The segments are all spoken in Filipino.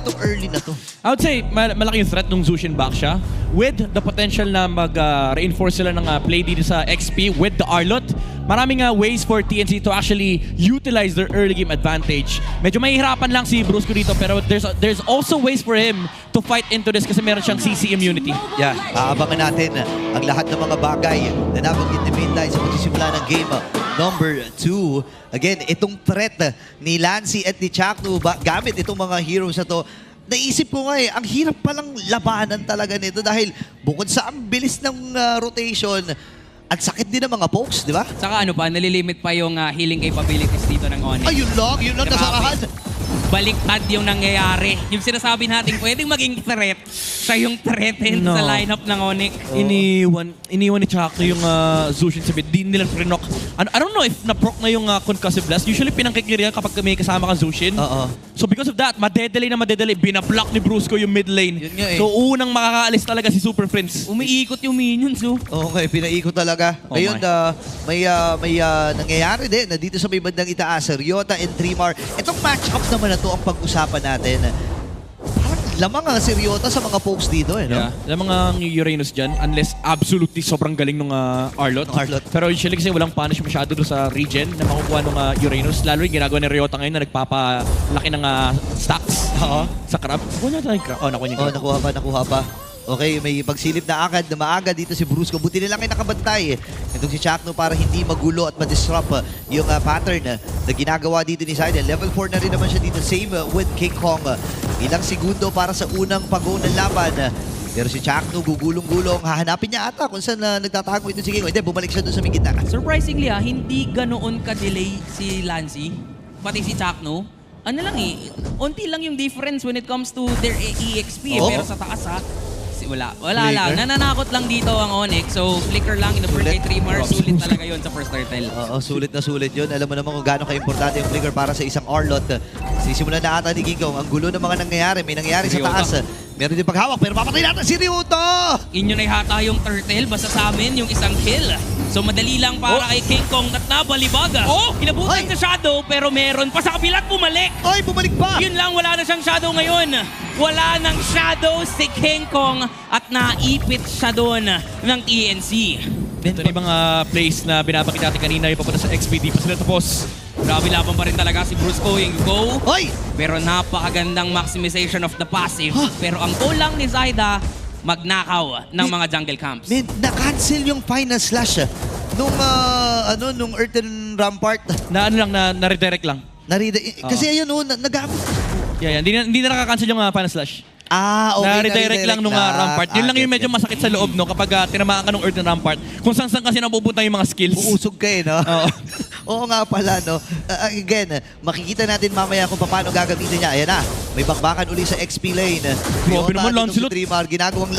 itong early na to? I would say, malaki yung threat nung Zushin back siya. With the potential na mag-reinforce sila ng play dito sa XP with the Arlot, maraming ways for TNC to actually utilize their early game advantage. Medyo mahihirapan lang si Brusco dito, pero there's also ways for him to fight into this kasi meron siyang CC immunity. Yeah, aabangan natin ang lahat ng mga bagay na nabanggit ni Midnight sa pagsisimula ng game number 2. Again, itong threat ni Lancy at ni Chakno gamit itong mga heroes na to, naisip ko nga ang hirap palang labanan talaga nito dahil bukod sa ang bilis ng rotation, at sakit din ng mga pokes, di ba? Saka ano pa, nalilimit pa yung healing capabilities dito ng Onyx. Ay, yun lang, nasarahan. Baliktad yung nangyayari. Yung sinasabi natin, pwedeng maging threat. Siya yung threatened No. sa lineup ng Onyx. Iniwan ni Chakno yung Zushin sa bit. Di nila pre-knock. I don't know if na-proc na yung concussive blast. Usually pinangkikiriya kapag may kasama kang Zushin. Oo. So because of that, madedelay, binablock ni Brusco yung mid lane. Yun nga eh. So unang makakaalis talaga si Super Prince. Umiikot yung minions, oh. Okay, pinaikot talaga. Oh Ngayon, may nangyayari din na dito sa may bandang itaas, Ryota and Trimar. Itong match-up naman na to ang pag-usapan natin. Parang lamang ang si Ryota sa mga pokes dito, eh, no? Yeah. Alam mga Uranus dyan, unless absolutely sobrang galing nung Arlot. Pero usually kasi walang punish masyado doon sa regen na makukuha nung Uranus. Lalo yung ginagawa ni Ryota ngayon na nagpapalaki ng stacks sa crab. Nakuha niya tayo yung crab. Nakuha niya yung crab. Nakuha pa. Okay, may pagsilip na agad na maaga dito si Brusco. Buti nilang ay nakabantay. Itong si Chakno para hindi magulo at ma-disrupt yung pattern na ginagawa dito ni Zidane. Level 4 na rin naman siya dito. Same with King Kong. Ilang segundo para sa unang pag-go ng laban. Pero si Chakno gugulong-gulong. Hahanapin niya ata kung saan nagtatago ito si King. Hindi, bumalik siya doon sa may gitna. Surprisingly, hindi ganoon ka-delay si Lancy, pati si Chakno. Ano lang unti lang yung difference when it comes to their EXP. Pero sa taas wala lang. Nananakot lang dito ang Onyx. So, flicker lang in the first kay Trimar. Sulit talaga yun sa first turtle. Oo, sulit na sulit yun. Alam mo naman kung gaano ka-importante yung flicker para sa isang Arlot. Sisimulan na ata ni King Kong. Ang gulo ng mga nangyayari. May nangyayari sa taas. Meron din paghawak pero papatay natin si Ryota! Inyo na ihata yung turtle. Basta sa amin yung isang kill. So madali lang para kay King Kong at nabalibaga. Kinabutan sa Shadow pero meron pa sa kabila at bumalik. Ay, bumalik pa! Yun lang, wala na siyang Shadow ngayon. Wala nang Shadow si King Kong at naipit siya doon ng TNC. Ito na yung mga plays na binabakit natin kanina yung papunta sa XP. Di pa sila tapos. Grabe laban pa rin talaga si Brusco yung go. Hoy! Pero napakagandang maximization of the passive. Pero ang goal lang ni Zyda, magnakaw ng mga jungle camps. Na-cancel yung final slash nung Earthen Rampart. Na-redirect lang. Kasi ayun, nagamit. Yeah. Hindi na nakakancel yung final slash. Okay. Na-redirect lang nung Rampart. Yun lang yung medyo masakit sa loob, no? Kapag tinamaan ka ng Earthen Rampart. Kung saan kasi napupunta yung mga skills. Uusog ka no? Oo nga pala, no? Again, makikita natin mamaya kung paano gagamitin niya. Ayan na, may bakbakan uli sa XP lane. Grabe naman, Lancelot. Ginagawang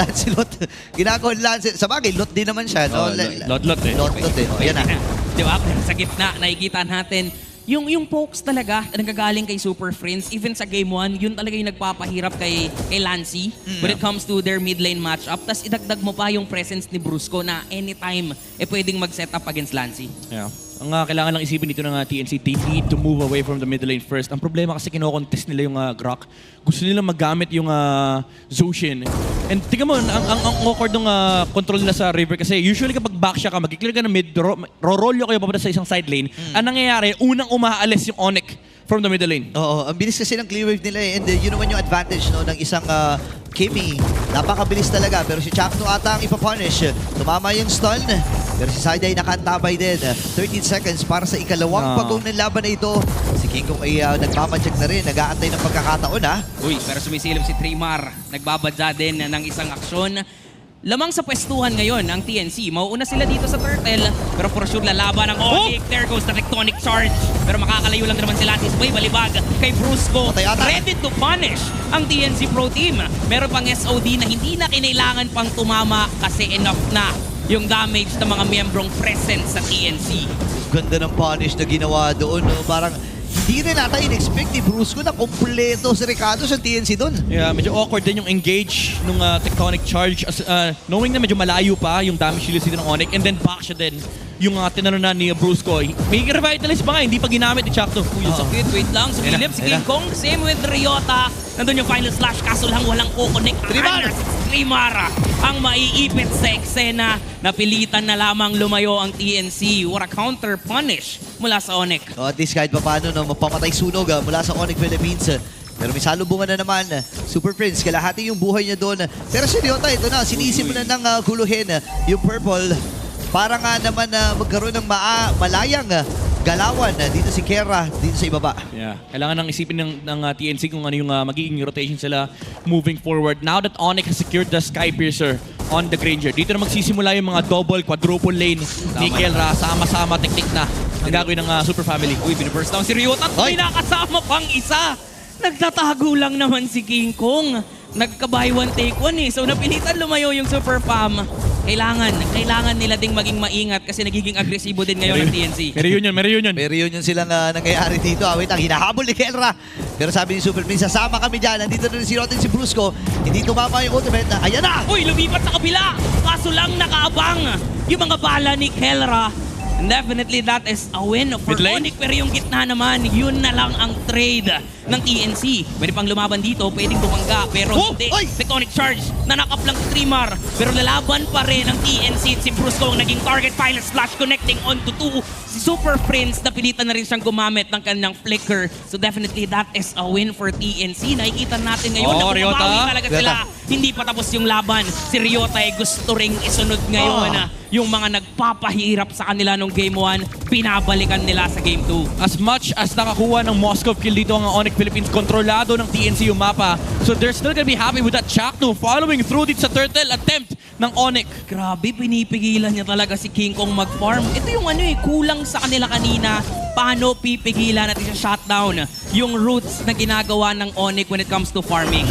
Lancelot. Sa bagay, lot din naman siya, no? Lot eh. Lot eh. Ayan na. Diba? Sa gitna, nakikita natin yung pokes talaga nagagaling kay Super Friends. Even sa Game 1, yun talaga yung nagpapahirap kay Lancy when it comes to their mid lane matchup. Tapos idagdag mo pa yung presence ni Brusco na anytime pwedeng mag-set up against Lancy. Yeah. Ang kailangan lang isipin dito ng TNC, they need to move away from the mid lane first. Ang problema kasi kino-contest nila yung Grok. Gusto nila magamit yung Zushin. And tingnan mo, ang awkward ng control nila sa river kasi usually kapag back siya ka, mag-clear ka ng mid, ro-roll kayo papunta sa isang side lane. Ang nangyayari, unang umaalis yung Onyx from the middle lane. Oo, ang bilis kasi ng clear wave nila and yun naman yung advantage ng isang Kimi. Napakabilis talaga pero si Chakno ata ang ipapunish. Tumama yung stun pero si Saida ay nakantabay din. 13 seconds para sa ikalawang pag-go ng laban na ito. Si King Kong ay nagmamadyak na rin. Nag-aantay ng pagkakataon Uy, pero sumisilip si Trimar. Nagbabadya din ng isang aksyon. Lamang sa pwestuhan ngayon ang TNC. Mauuna sila dito sa Turtle, pero for sure lalaban ang Onyx. There goes the Tectonic Charge. Pero makakalayo lang naman sila. May balibag kay Brusco. Ready to punish ang TNC Pro Team. Meron pang SOD na hindi na kinailangan pang tumama kasi enough na yung damage ng mga miyembrong present sa TNC. Ganda ng punish na ginawa doon. No? Parang hindi rin nata in-expect ni Brusco na kompleto si Ricardo sa TNC doon. Yeah, medyo awkward din yung engage nung Tectonic Charge. Knowing na medyo malayo pa yung damage shield ng Onyx and then back siya din yung tinanunan ni Brusco. May revitalize pa nga, hindi pa ginamit ni Chakno. Uy, sakit. Wait lang, sumilip si King Kong. Same with Ryota. Nandun yung final slash, kaso lang walang kukonek. Trimar! Trimar ang maiipit sa eksena. Napilitan na lamang lumayo ang TNC. What a counter punish mula sa Onyx. At least kahit pa paano, no, mapamatay sunog mula sa Onyx Philippines. Pero may salubungan na naman, Super Prince, kalahati yung buhay niya doon. Pero si Ryota, ito na, sinisip na ng guluhin yung Purple para nga naman magkaroon ng malayang galawan dito si Kera, dito sa ibaba. Yeah. Kailangan nang isipin ng TNC kung ano yung magiging rotation sila moving forward. Now that Onyx has secured the Sky Piercer on the Granger, dito na magsisimula yung mga double, quadruple lane ni Kelra. Sama-sama, teknik na ang gagawin ng Super Family. Uy, biniburst down si Ryota at may Oy! nakasama pang isa. Nagtatago lang naman si King Kong. Nagka-buy one take one eh. So napilitan lumayo yung Super Fam. Kailangan nila ding maging maingat kasi nagiging agresibo din ngayon ang TNC. May reunion. Pero yun yung silang nangyayari dito. Wait, ang hinahabol ni Kelra. Pero sabi ni Super Prince, sasama kami dyan. Nandito na rin si Rotten, si Brusco. Hindi tumama yung ultimate. Ayan na! Uy, lumipat sa kabila! Kaso lang nakaabang yung mga bala ni Kelra. And definitely that is a win for Mid lane? Onyx. Pero yung gitna naman, yun na lang ang trade ng TNC. Pwede pang lumaban dito, pwedeng bumangga. Pero Oh! hindi. Oy! Tectonic Charge, nanakap lang si Trimar. Pero lalaban pa rin ang TNC. Si Brusco ang naging target. Final slash connecting onto 2. Si Super Prince, napilitan na rin siyang gumamit ng kanyang flicker. So definitely that is a win for TNC. Nakikita natin ngayon na Ryota. bumabawi talaga sila. Ryota. Hindi pa tapos yung laban. Si Ryota ay gusto ring isunod ngayon. Yung mga nagpapahirap sa kanila nung Game 1, pinabalikan nila sa Game 2. As much as nakakuha ng Moscow kill dito ang Onyx Philippines, kontrolado ng TNC yung mapa. So they're still gonna be happy with that Chakno following through dito sa turtle attempt ng Onyx. Grabe, pinipigilan niya talaga si King Kong mag-farm. Ito yung kulang sa kanila kanina. Paano pipigilan natin sa shutdown yung roots na ginagawa ng Onyx when it comes to farming.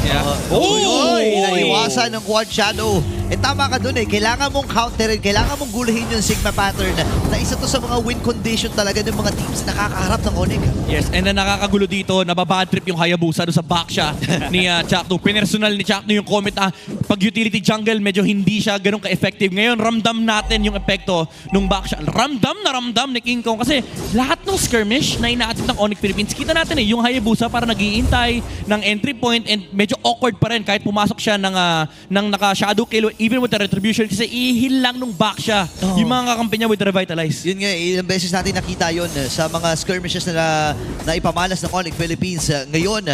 Uy! Naiwasan ng Quad Shadow. Tama ka dun Kailangan mong counterin, kailangan mong guluhin yung Sigma pattern na isa to sa mga win condition talaga ng mga teams na nakakaharap ng Onyx. Yes, and then nakakagulo dito, nababad trip yung Hayabusa doon sa backsha ni Chakno. Pinersonal ni Chakno yung comment pag utility jungle, medyo hindi siya ganun ka-effective. Ngayon, ramdam natin yung epekto nung backsha. Ramdam ni King Kong kasi lahat ng skirmish na ina-attempt ng Onyx Philippines, kita natin yung Hayabusa para nag-iintay ng entry point and medyo awkward pa rin kahit pumasok siya ng naka-shadow kill even with the retribution kasi ihil lang nung backsha yung mga kakampi niya with the revitalize. Yun nga, ilang beses natin nakita yun sa mga skirmishes na ipamalas ng Onyx Philippines. Ngayon,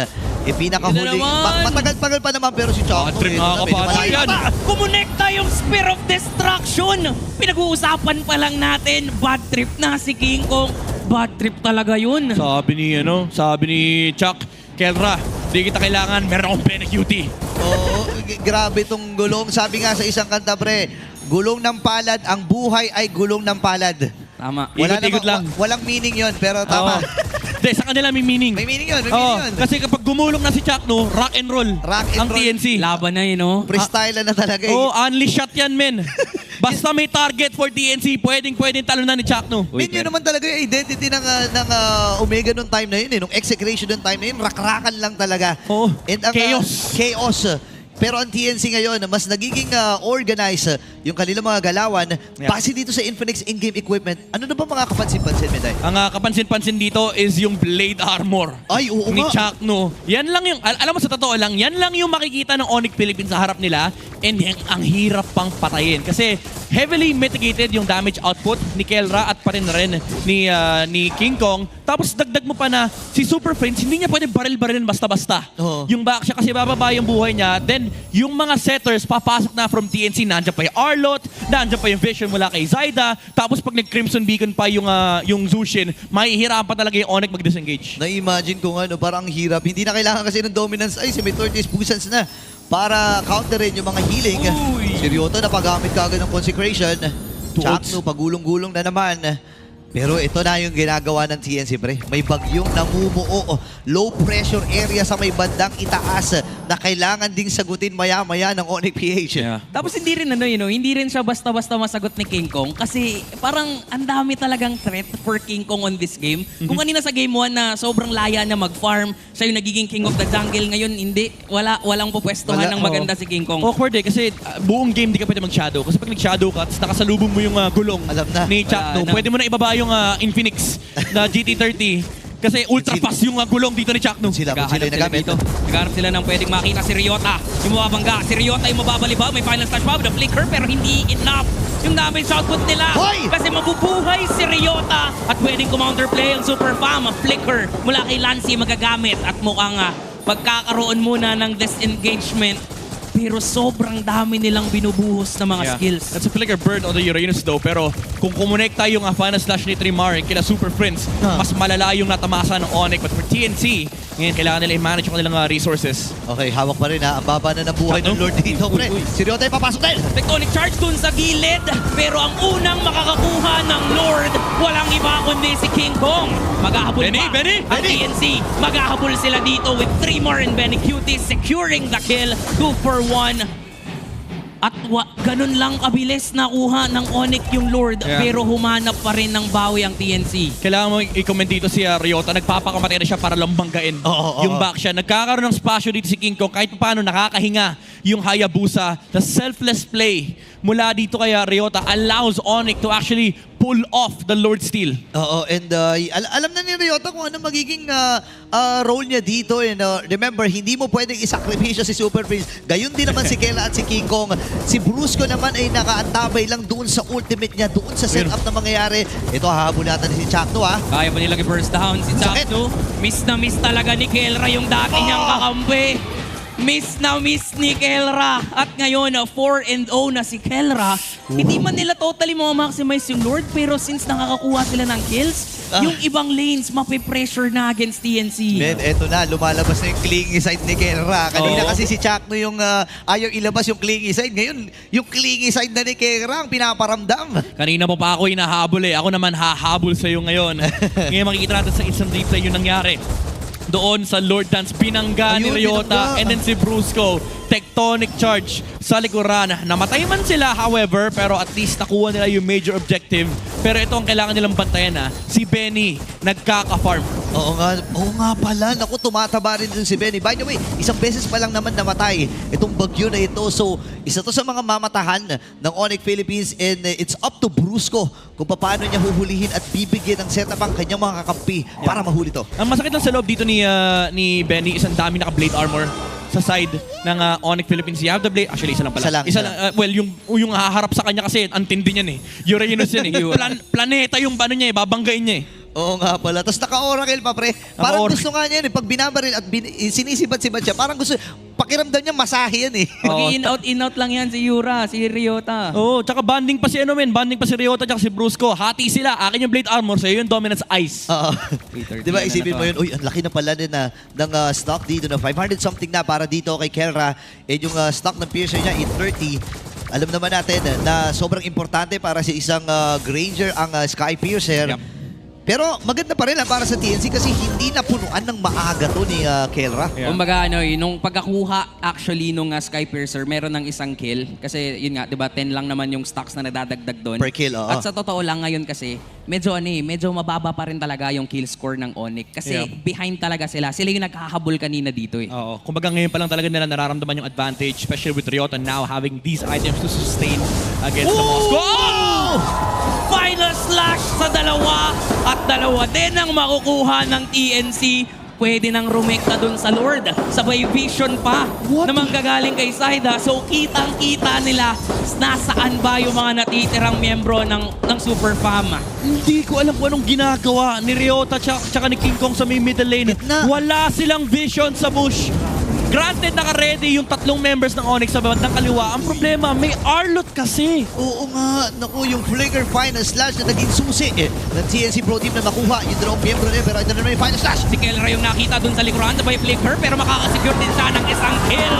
pinakahuli. Ito naman. Matagal-tagal pa naman pero si Chakno. Bad trip, mga kapatid yan. Kumonekta yung Spear of Destruction. Pinag-uusapan pa lang natin. Bad trip na si King Kong. Bad trip talaga yun. Sabi ni Chuck, Kelra, di kita kailangan, meron akong Pene Cutie. Oo, grabe tong gulong. Sabi nga sa isang kanta, pre, gulong ng palad, ang buhay ay gulong ng palad. Tama. Ikot-ikot lang. Walang meaning yon pero tama. Hindi, sa kanila may meaning. May meaning yun, may Oo, meaning yun. kasi kapag gumulong na si Chakno, rock and roll Rock and ang roll. TNC. Laban na yun, Freestyle na talaga Oh, only shot yan, men. Basta may target for TNC, pwedeng talunan ni Chakno. Yun naman talaga yung identity ng Omega nung time na yun nung execration nung time na yun, rakrakan lang talaga. Oo. And ang, Chaos. Chaos. Pero ang TNC ngayon, mas nagiging organized yung kanilang mga galawan. Yeah. Base dito sa Infinix in-game equipment, ano na ba mga kapansin-pansin, Meday? Ang kapansin-pansin dito is yung blade armor Ay, oo ni nga. Chakno. Yan lang yung, alam mo sa totoo lang, yan lang yung makikita ng Onyx Philippines sa harap nila and ang hirap pang patayin. Kasi heavily mitigated yung damage output ni Kelra at pa rin ni King Kong. Tapos dagdag mo pa na si Super Prince, hindi niya pwede baril-barilin basta-basta. Oo. Yung back siya kasi bababa yung buhay niya. Then yung mga setters papasok na from TNC, nandiyan pa yung Arlot, nandiyan pa yung Vision mula kay Zyda. Tapos pag nag-Crimson Beacon pa yung Zushin, mahihirapan talaga yung Onyx mag-disengage. Na-imagine ko parang ang hirap. Hindi na kailangan kasi ng dominance. Ay, si Meteortis Pusans na para counterin yung mga healing. Uy. Si Ryota napagamit kagad ng Consecration. Chakno, pagulong-gulong na naman. Pero ito na yung ginagawa ng TNC, pre. May bagyong namumuo. Low pressure area sa may bandang itaas na kailangan ding sagutin maya-maya ng Onyx PH. Yeah. Tapos hindi rin hindi rin siya basta-basta masagot ni King Kong kasi parang ang dami talagang threat for King Kong on this game. Kung kanina sa game 1 na sobrang laya na mag-farm, siya yung nagiging king of the jungle, ngayon hindi, walang pupwestuhan ng maganda si King Kong. Awkward kasi buong game di ka pwede mag-shadow. Kasi pag nag-shadow ka, tapos nakasalubong mo yung gulong Alam na. ni Chakno, Wala na. pwede mo na ibaba yung Infinix na GT30. Kasi ultra fast yung gulong dito ni Chakno. Sila yung Naghahanap sila nagamit. dito. Naghahanap sila ng pwedeng makita si Ryota. Yung mababangga. Si Ryota yung mababalibaw. May final touch pa. The flicker pero hindi enough. Yung damage output nila. Hoy! Kasi mabubuhay si Ryota. At pwedeng counterplay ang Super Fam. Flicker mula kay Lancy magagamit. At mukhang pagkakaroon muna ng disengagement. Pero sobrang dami nilang binubuhos na mga skills. That's a flicker bird on the Uranus though. Pero kung kumonekta yung final slash ni Trimar kila Super Prince, mas malala yung natamasa ng Onyx. But for TNC, ngayon kailangan nila i-manage yung kanilang resources. Okay, hawak pa rin ha. Ang baba na ng buhay ng Lord dito, pre. Si Ryota ay papasok din. Tectonic charge dun sa gilid. Pero ang unang makakakuha ng Lord, walang iba kundi si King Kong. Maghahabol Benny, pa Benny, ang Benny. TNC. Maghahabol sila dito with Tremor and Benny Cutie securing the kill. 2 for 1. At ganun lang kabilis nakuha ng Onyx yung Lord. Yeah. Pero humanap pa rin ng bawi ang TNC. Kailangan mo i-comment dito si Ryota. Nagpapakamatay na siya para lang banggain yung back siya. Nagkakaroon ng spasyo dito si King Kong. Kahit paano nakakahinga yung Hayabusa. The selfless play mula dito kay Ryota allows Onyx to actually pull off the Lord Steal. Oo, and alam na ni Ryota kung ano magiging role niya dito. And remember, hindi mo pwedeng isakripisyo si Super Prince. Gayon din naman si Kela at si King Kong. Si Brusco naman ay nakaantabay lang doon sa ultimate niya, doon sa setup na mangyayari. Ito, hahabulatan si Chakno ha. Kaya pa nilang i-burst down si Sakit. Chakno. Miss na miss talaga ni Kelra yung dati niyang kakampi. Miss na miss ni Kelra. At ngayon, 4-0 na si Kelra. Hindi man nila totally ma-maximize yung Lord, pero since nakakakuha sila ng kills, yung ibang lanes mapipressure na against TNC. Men, eto na, lumalabas na yung clingy side ni Kelra. Kanina Oo. kasi si Chakno yung ayaw ilabas yung clingy side. Ngayon, yung clingy side na ni Kelra ang pinaparamdam. Kanina pa ako hinahabol eh. Ako naman hahabol sa'yo ngayon. Ngayon makikita natin sa isang replay yung nangyari. Doon sa Lord Dance, binangga ni Ayun, Ryota binangga. and then si Brusco. Tectonic charge sa likuran. Namatay man sila, however, pero at least nakuha nila yung major objective. Pero ito ang kailangan nilang bantayan ha. Si Benny, nagkaka-farm. Oo nga pala. Naku, tumataba rin dun si Benny. By the way, isang beses pa lang naman namatay itong bagyo na ito. So, isa to sa mga mamatahan ng Onyx Philippines and it's up to Brusco kung paano niya huhulihin at bibigyan ng setup ang kanyang mga kakampi para mahuli to. Ang masakit lang sa loob dito ni Benny, isang dami naka-blade armor sa side ng Onyx Philippines. You have the blade. Actually, isa lang pala. Isa lang. Well, yung haharap sa kanya kasi, antindi niyan eh. Uranus yan eh. Planeta yung ano niya eh, babanggain niya eh. Oo nga pala. Tapos naka-oracle pa, pre. Parang Naka-oracle. gusto nga niya yun eh. Pag binabaril at sinisibat-sibat siya, parang gusto, pakiramdam niya masahe yan eh. Mag-in-out lang yan si Yura, si Ryota. Oo, tsaka banding pa si banding pa si Ryota tsaka si Brusco. Hati sila. Akin yung blade armor, sa'yo yung dominance ice. Oo. 330 Di ba, na isipin na mo to. yun, uy, ang laki na pala din ng stock dito na 500 something na para dito kay Kelra. And yung stock ng Piercer niya, 830. Alam naman natin na sobrang importante para sa isang Granger ang Sky Piercer. Yep. Pero maganda pa rin para sa TNC kasi hindi napunuan ng maaga to ni Kelra. Yeah. Kumbaga, nung pagkakuha actually nung Sky Piercer, meron ng isang kill. Kasi yun nga, di ba, 10 lang naman yung stocks na nadadagdag doon. Per kill, oo. At sa totoo lang ngayon kasi, medyo mababa pa rin talaga yung kill score ng Onyx. Kasi Yeah. behind talaga sila. Sila yung naghahabol kanina dito eh. Oo. Kumbaga ngayon pa lang talaga nila nararamdaman yung advantage, especially with Ryota now having these items to sustain against the Moscow. Oh! Final slash sa dalawa at dalawa din ang makukuha ng TNC. Pwede nang rumekta dun sa Lord. Sabay vision pa na manggagaling kay Saida. So kitang-kita nila nasaan ba yung mga natitirang miyembro ng Super Fam. Hindi ko alam kung anong ginagawa ni Ryota tsaka ni King Kong sa may middle lane. Gitna. Wala silang vision sa bush. Granted, naka-ready yung tatlong members ng Onyx sa bandang kaliwa. Ang problema, may Arlot kasi. Oo nga, naku, yung Flicker Final Slash na naging susi ng TNC Pro Team na nakuha. Yung dalawang miyembro niya, pero ito naman yung Final Slash. Si Kelra yung nakita dun sa likuran sabay flicker pero makakasecure din siya ng isang kill.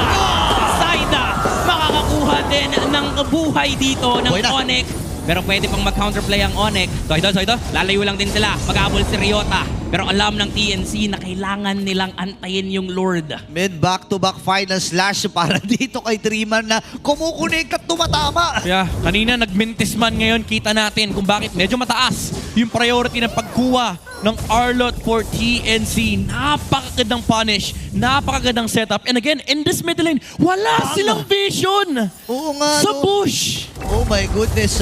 Saida makakakuha din ng buhay dito ng Buhay na. Onyx. Pero pwede pang mag-counterplay ang Onyx. Saida. Lalayo lang din sila. Mag-abol si Ryota. Pero alam ng TNC na kailangan nilang antayin yung Lord. Men, back-to-back Final Slash para dito kay Dreamer na kumukunik at tumatama. Yeah, kanina nagmintis man ngayon, kita natin kung bakit medyo mataas yung priority ng pagkuha ng Arlot for TNC. Napakagandang punish, napakagandang setup. And again, in this middle lane, wala silang vision Oo nga, sa no? bush. Oh my goodness.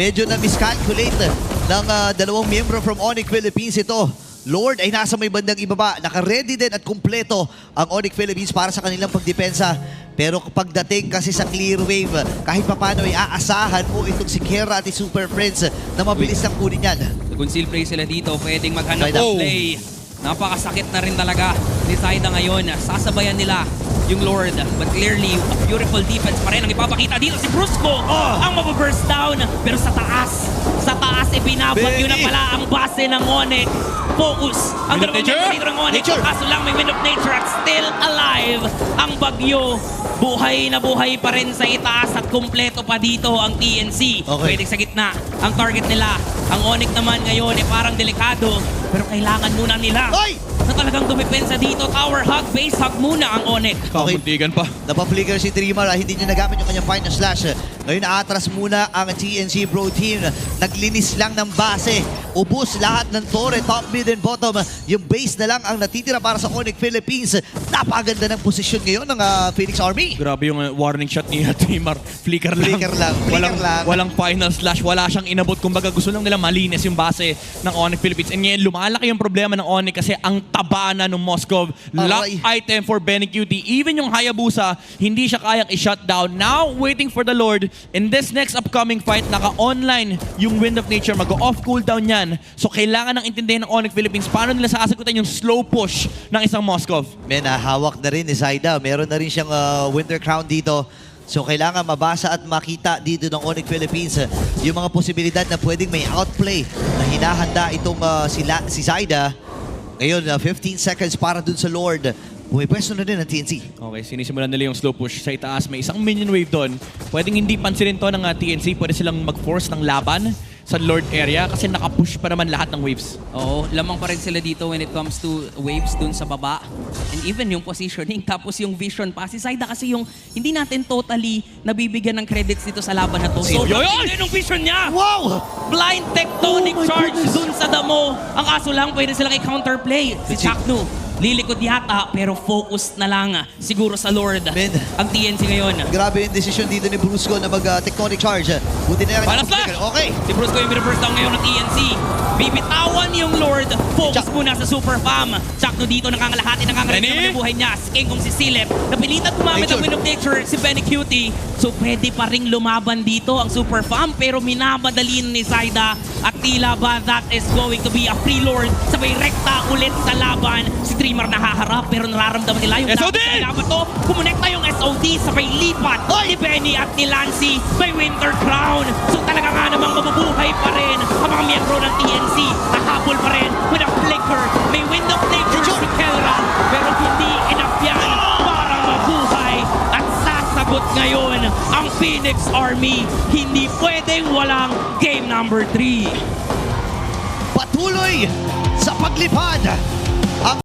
Medyo na miscalculate ng dalawang miyembro from Onyx Philippines ito. Lord ay nasa may bandang ibaba. Naka-ready din at kumpleto ang Onyx Philippines para sa kanilang pagdepensa. Pero kapag dating kasi sa clear wave, kahit papano ay aasahan mo itong si Kera at si Super Prince na mabilis ang kunin yan. Conceal play sila dito, pwedeng maghanap Zaida. ng play. Napakasakit na rin talaga ni Zaida ngayon. Sasabayan nila yung Lord. But clearly, a beautiful defense pa rin ang ipapakita dito si Brusco. Ang mababurst down. Pero sa taas, binabagyo na pala ang base ng Onyx. Focus. Ang Wind of dalawang Nature. member dito ng Onyx. Nature. Kaso lang may Wind of Nature at still alive. Ang bagyo. Buhay na buhay pa rin sa itaas at kumpleto pa dito ang TNC. Okay. Pwedeng sa gitna ang target nila. Ang Onyx naman ngayon ay parang delikado. Pero kailangan muna nila Ay! na talagang dumipensa dito. Tower hug, base hug muna ang Onyx. Kamuntigan pa. Napaflicker si Trimar, hindi niya nagamit yung kanyang final slash. Ngayon aatras muna ang TNC Bro Team. Naglinis lang ng base. Ubus lahat ng torre, top, mid, and bottom. Yung base na lang ang natitira para sa Onyx Philippines. Napaganda ng posisyon ngayon ng Phoenix Army. Grabe yung warning shot ni Timar. Flicker lang. Flicker lang, flicker lang. Walang final slash. Wala siyang inabot. Kumbaga gusto lang nila malinis yung base ng Onyx Philippines. And ngayon lumalaki yung problema ng Onyx kasi ang taba na ng Moskov. Lock Aray. item for Benny Cutie. Even yung Hayabusa, hindi siya kayang i-shutdown. Now, waiting for the Lord. In this next upcoming fight, naka-online yung Wind of Nature. Mag-off cooldown yan. So kailangan ng intindihin ng Onyx Philippines paano nila sasagutan yung slow push ng isang Moskov. Men, hawak na rin ni Zaida. Meron na rin siyang Winter Crown dito. So kailangan mabasa at makita dito ng Onyx Philippines yung mga posibilidad na pwedeng may outplay na hinahanda itong si Zaida. Ngayon, 15 seconds para dun sa Lord. Pumipwesto na din ang TNC. Okay, sinisimulan nila yung slow push sa itaas. May isang minion wave doon. Pwedeng hindi pansinin to ng TNC. Pwede silang mag-force ng laban sa Lord area kasi nakapush pa naman lahat ng waves. Oo, lamang pa rin sila dito when it comes to waves dun sa baba. And even yung positioning, tapos yung vision pa. Si Zaida kasi yung hindi natin totally nabibigyan ng credits dito sa laban na to. So, Yoyoy! yung vision niya! Wow! Blind tectonic Oh my charge goodness. dun sa damo. Ang kaso lang, pwede silang i-counterplay. Si Chaknu, lilikod yata, pero focus na lang siguro sa Lord. Men. Ang TNC ngayon. Grabe yung decision dito ni Brusco na mag-tectonic charge. Buti na lang. Para slash! Okay. Si Brusco yung first down ngayon ng TNC. Bibitawan yung Lord. Focus muna sa Super Fam. Chakno dito nangangalahati, nangangalit Benny! naman yung buhay niya. Si King kung si Silip. Napilitan gumamit ng Nature. Wind of Nature si Benny Cutie. So pwede pa ring lumaban dito ang Super Fam. Pero minamadali ni Zaida. At tila ba that is going to be a free Lord. Sabay rekta ulit sa laban. Si Dreamer nahaharap pero nararamdaman nila yung SOD! laban to. Kumonekta yung SOD. Sabay lipat ni Benny at ni Lancy. May Winter Crown. So talaga nga namang mabubuhay pa rin ang mga miyembro ng TNC. Nahabol pa rin with a flicker. May Wind of Nature si Kelra. Pero hindi enough yan para mabuhay. At sasagot ngayon ang Phoenix Army. Hindi pwedeng walang game number 3. Patuloy sa paglipad